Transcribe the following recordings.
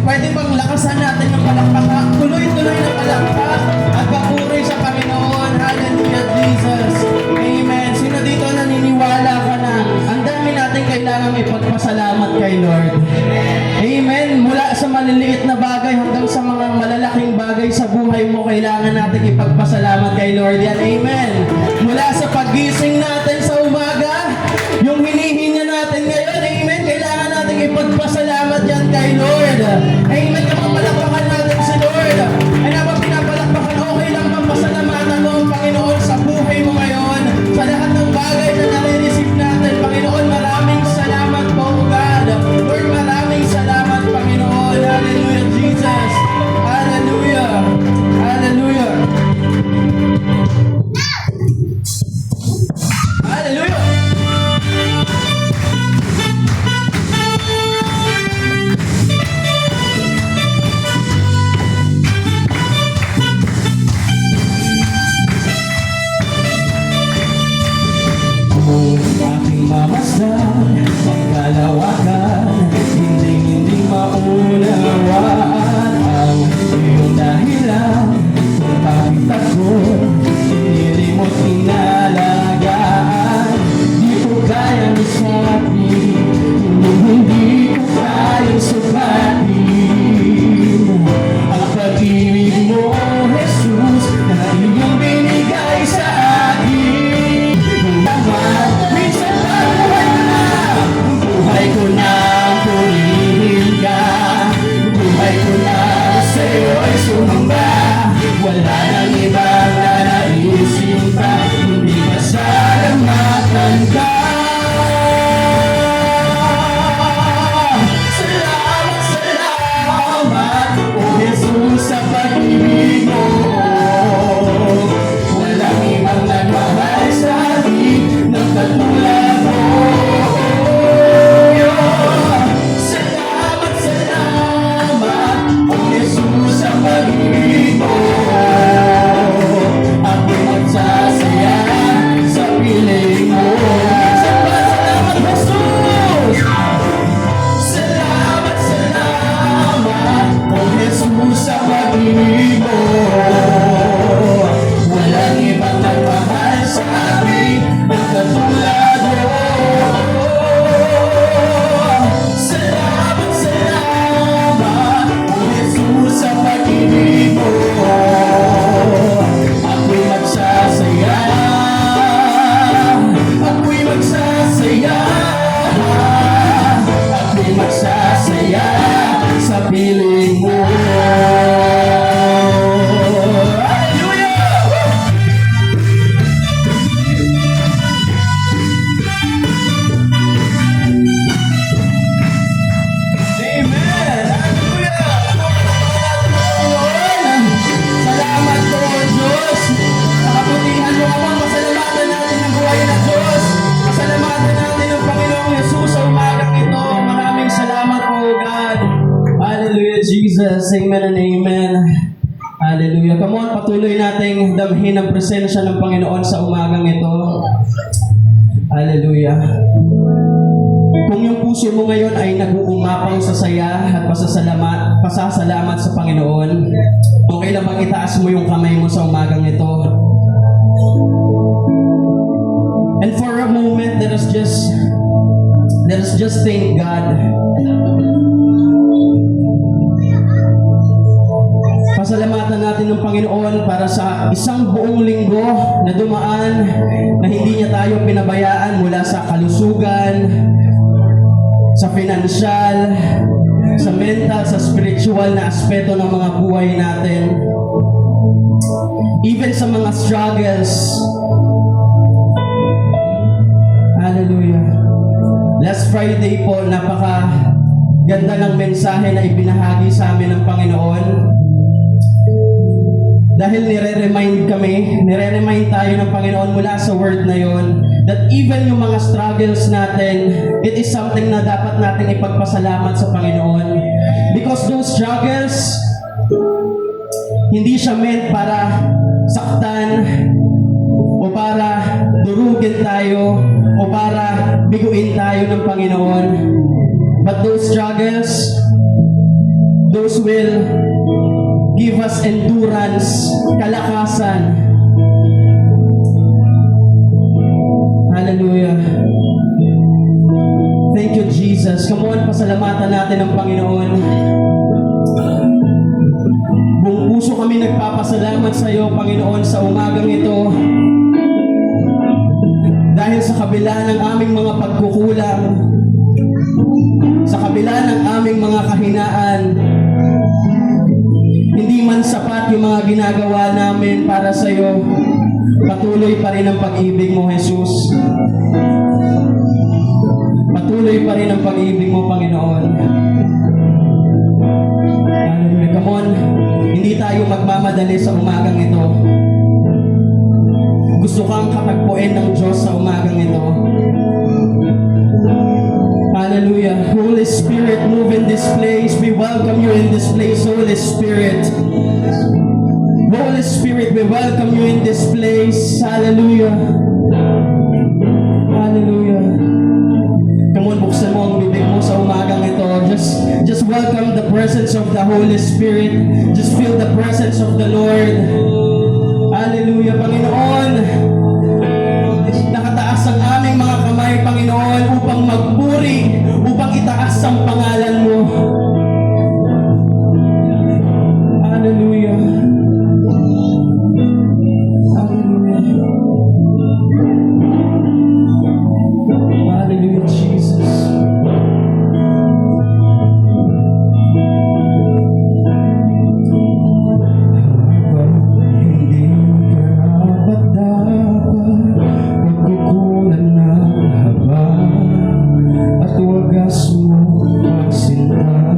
Pwede bang lakasan natin yung palakpakan? Tuloy-tuloy na palakpak at papuri sa Panginoon. Hallelujah, Jesus. Amen. Sino dito naniniwala ka na ang dami natin kailangan ipagpasalamat kay Lord? Amen. Mula sa maliliit na bagay hanggang sa mga malalaking bagay sa buhay mo, kailangan natin ipagpasalamat kay Lord yan. Amen. Mula sa pagising natin sa umaga, yung hinihinga natin ngayon, amen, kailangan natin ipagpasalamat yan kay Lord. Amen. Kapag palakpakan natin si Lord, ay naman pinapalakpakan, okay lang bang pasalamatan mo ang Panginoon sa buhay mo ngayon, sa lahat ng bagay na nare-receive natin. Panginoon, maraming salamat po, God. Lord, maraming salamat, Panginoon. Hallelujah, Jesus. Hallelujah. Hallelujah. Hallelujah. Kung aking mamasdan ang kalawakan, hindi maunawaan ang iyong dahilan kung bakit ako hinilimot inalagaan. Di ko kayang isapin, hindi ko kayang sukatin ang pag-ibig mo, Jesus, na iyong binigay sa akin. Minsan buhay ko na purihin ka, buhay ko na sa'yo ay sumamba. Wala nang ibang nanaisin pa, hindi pasalamatan ka. Salamat, salamat, O Jesus, sa pag-ibig mo. Walang ibang nagmahal sa akin ng katulad mo. Salamat, salamat, O Jesus, sa pag-ibig mo. Ako'y magsasaya sa piling mo. Salamat, Jesus! Salamat, salamat, O Jesus, sa pag-ibig mo. Walang ibang nagmahal sa akin ng katulad mo. Salamat, salamat, O Jesus, sa pag-ibig mo. Ako'y magsasaya, ako'y magsasaya, ako'y magsasaya sa piling mo. Amen! Hallelujah! Salamat po, Diyos! Sa kabutihan mo naman, pasalamatan natin ang buhay na Diyos. Pasalamatan natin ang Panginoong Jesus sa umagang ito. Maraming salamat po, God. Hallelujah, Jesus. Amen and amen. Hallelujah. Come on, patuloy nating damhin ang presensya ng Panginoon sa umagang ito. Hallelujah. Kung yung puso mo ngayon ay nag-uumapang sa saya at pasasalamat sa Panginoon, okay lang bang itaas mo yung kamay mo sa umagang ito? And for a moment, let us just thank God. Pasalamatan natin ng Panginoon para sa isang buong linggo na dumaan na hindi niya tayo pinabayaan mula sa kalusugan, sa financial, sa mental, sa spiritual na aspeto ng mga buhay natin. Even sa mga struggles. Hallelujah. Last Friday po, napaka-ganda ng mensahe na ibinahagi sa amin ng Panginoon. Dahil nire-remind tayo ng Panginoon mula sa word na yon, that even yung mga struggles natin, it is something na dapat natin ipagpasalamat sa Panginoon. Because those struggles, hindi siya meant para saktan, o para durugin tayo, o para biguin tayo ng Panginoon. But those struggles, those will give us endurance, kalakasan. Hallelujah. Thank you, Jesus. Come on, pasalamatan natin ang Panginoon. Buong puso kami nagpapasalamat sa iyo, Panginoon, sa umagang ito. Dahil sa kabila ng aming mga pagkukulang, sa kabila ng aming mga kahinaan, hindi man sapat yung mga ginagawa namin para sa iyo, patuloy pa rin ang pag-ibig mo, Jesus. Patuloy pa rin ang pag-ibig mo, Panginoon. Hallelujah. Come on, hindi tayo magmamadali sa umagang ito. Gusto kang katagpuin ng Diyos sa umagang ito. Hallelujah. Holy Spirit, move in this place. We welcome you in this place, Holy Spirit. Holy Spirit, we welcome you in this place. Hallelujah. Hallelujah. Come on, buksan mo ang bibig mo sa umagang ito. Just welcome the presence of the Holy Spirit. Just feel the presence of the Lord. Hallelujah, Panginoon. Nakataas ang aming mga kamay, Panginoon, upang magpuri, upang itaas ang pangalan mo. Hallelujah. Hallelujah. Hallelujah, Jesus. Hindi karapat-dapat pagkukunan ng haba at wagas mo magsinta.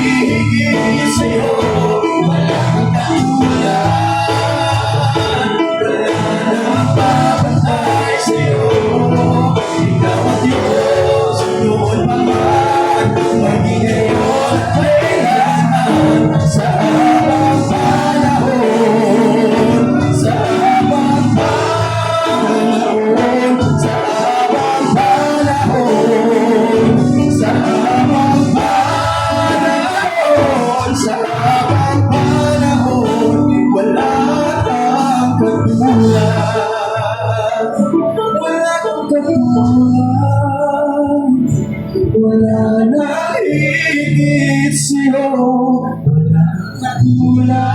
hihigit sa'yo. Walang katulad. Wala nang babantay sa'yo. Ikaw ang Diyos, noon pa man, maging ngayon at kailanman. Sa habang panahon, sa habang panahon, sa habang panahon, sa habang panahon, sa habang panahon, wala kang katulad. Wala kang katulad. Wala na higit sa'yo. Wala katulad.